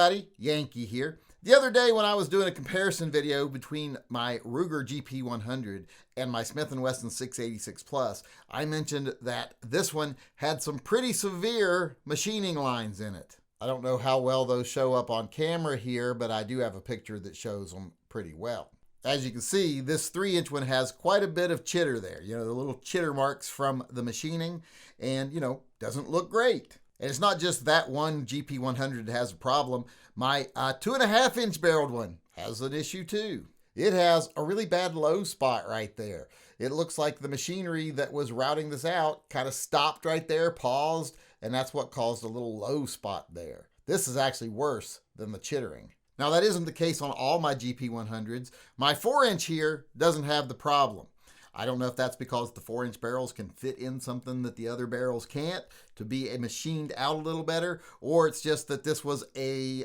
everybody, Yankee here. The other day when I was doing a comparison video between my Ruger GP100 and my Smith & Wesson 686 Plus, I mentioned that this one had some pretty severe machining lines in it. I don't know how well those show up on camera here, but I do have a picture that shows them pretty well. As you can see, this 3-inch one has quite a bit of chitter there. You know, the little chitter marks from the machining, and, you know, doesn't look great. And it's not just that one GP100 that has a problem. My 2.5-inch barreled one has an issue too. It has a really bad low spot right there. It looks like the machinery that was routing this out kind of stopped right there, paused, and that's what caused a little low spot there. This is actually worse than the chittering. Now that isn't the case on all my GP100s. My 4-inch here doesn't have the problem. I don't know if that's because the 4-inch barrels can fit in something that the other barrels can't to be machined out a little better, or it's just that this was a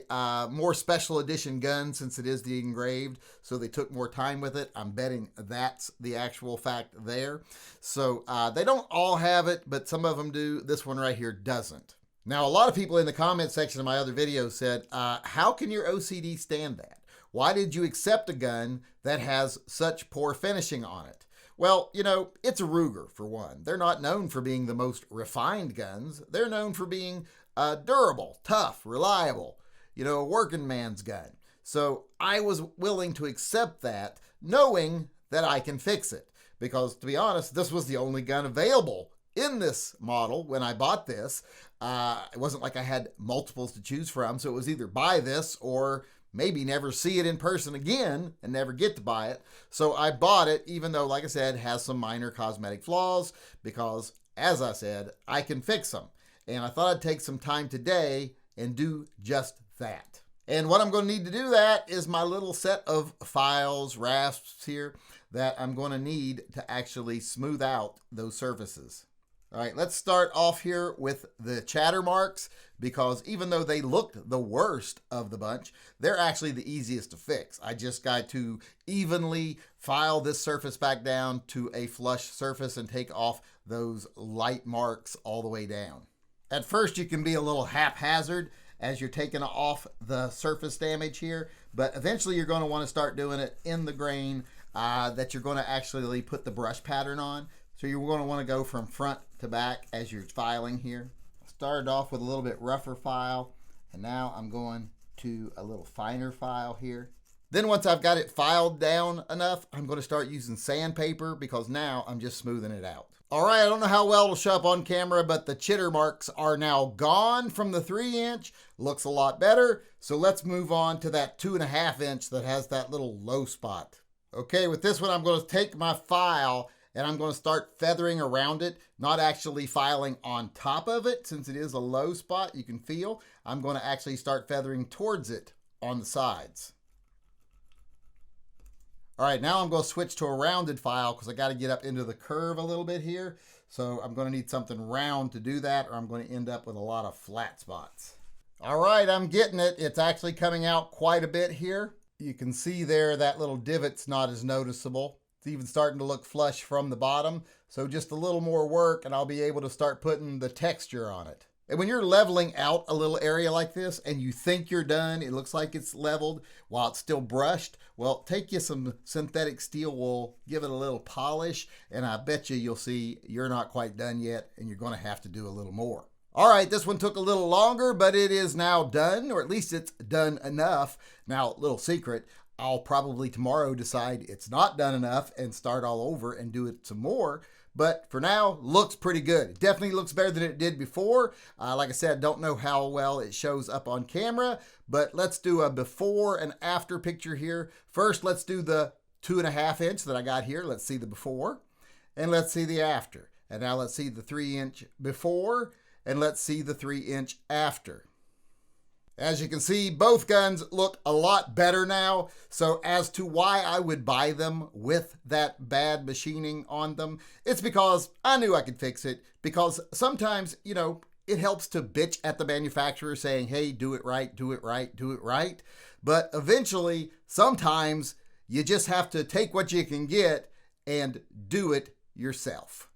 more special edition gun since it is the engraved, so they took more time with it. I'm betting that's the actual fact there. So they don't all have it, but some of them do. This one right here doesn't. Now, a lot of people in the comment section of my other videos said, how can your OCD stand that? Why did you accept a gun that has such poor finishing on it? Well, you know, it's a Ruger, for one. They're not known for being the most refined guns. They're known for being durable, tough, reliable, you know, a working man's gun. So I was willing to accept that, knowing that I can fix it. Because, to be honest, this was the only gun available in this model when I bought this. It wasn't like I had multiples to choose from, so it was either buy this or maybe never see it in person again and never get to buy it. So I bought it, even though, like I said, it has some minor cosmetic flaws because, as I said, I can fix them. And I thought I'd take some time today and do just that. And what I'm going to need to do that is my little set of files, rasps here, that I'm going to need to actually smooth out those surfaces. All right, let's start off here with the chatter marks, because even though they looked the worst of the bunch, they're actually the easiest to fix. I just got to evenly file this surface back down to a flush surface and take off those light marks all the way down. At first, you can be a little haphazard as you're taking off the surface damage here, but eventually you're going to want to start doing it in the grain that you're going to actually put the brush pattern on. So you're going to want to go from front to back as you're filing here. I started off with a little bit rougher file, and now I'm going to a little finer file here. Then once I've got it filed down enough, I'm going to start using sandpaper because now I'm just smoothing it out. All right, I don't know how well it'll show up on camera, but the chitter marks are now gone from the 3-inch. Looks a lot better. So let's move on to that 2.5-inch that has that little low spot. Okay, with this one, I'm going to take my file and I'm going to start feathering around it, not actually filing on top of it. Since it is a low spot, you can feel, I'm going to actually start feathering towards it on the sides. All right, now I'm going to switch to a rounded file because I got to get up into the curve a little bit here. So I'm going to need something round to do that, or I'm going to end up with a lot of flat spots. All right, I'm getting it. It's actually coming out quite a bit here. You can see there that little divot's not as noticeable. It's even starting to look flush from the bottom. So just a little more work and I'll be able to start putting the texture on it. And when you're leveling out a little area like this and you think you're done, it looks like it's leveled while it's still brushed, well, take you some synthetic steel wool, give it a little polish, and I bet you'll see you're not quite done yet and you're going to have to do a little more. All right, this one took a little longer, but it is now done, or at least it's done enough. Now, little secret, I'll probably tomorrow decide it's not done enough and start all over and do it some more. But for now, looks pretty good. It definitely looks better than it did before. Like I said, don't know how well it shows up on camera, but let's do a before and after picture here. First, let's do the 2.5-inch that I got here. Let's see the before and let's see the after. And now let's see the 3-inch before and let's see the 3-inch after. As you can see, both guns look a lot better now. So as to why I would buy them with that bad machining on them, it's because I knew I could fix it. Because sometimes, you know, it helps to bitch at the manufacturer saying, hey, do it right, do it right, do it right. But eventually, sometimes you just have to take what you can get and do it yourself.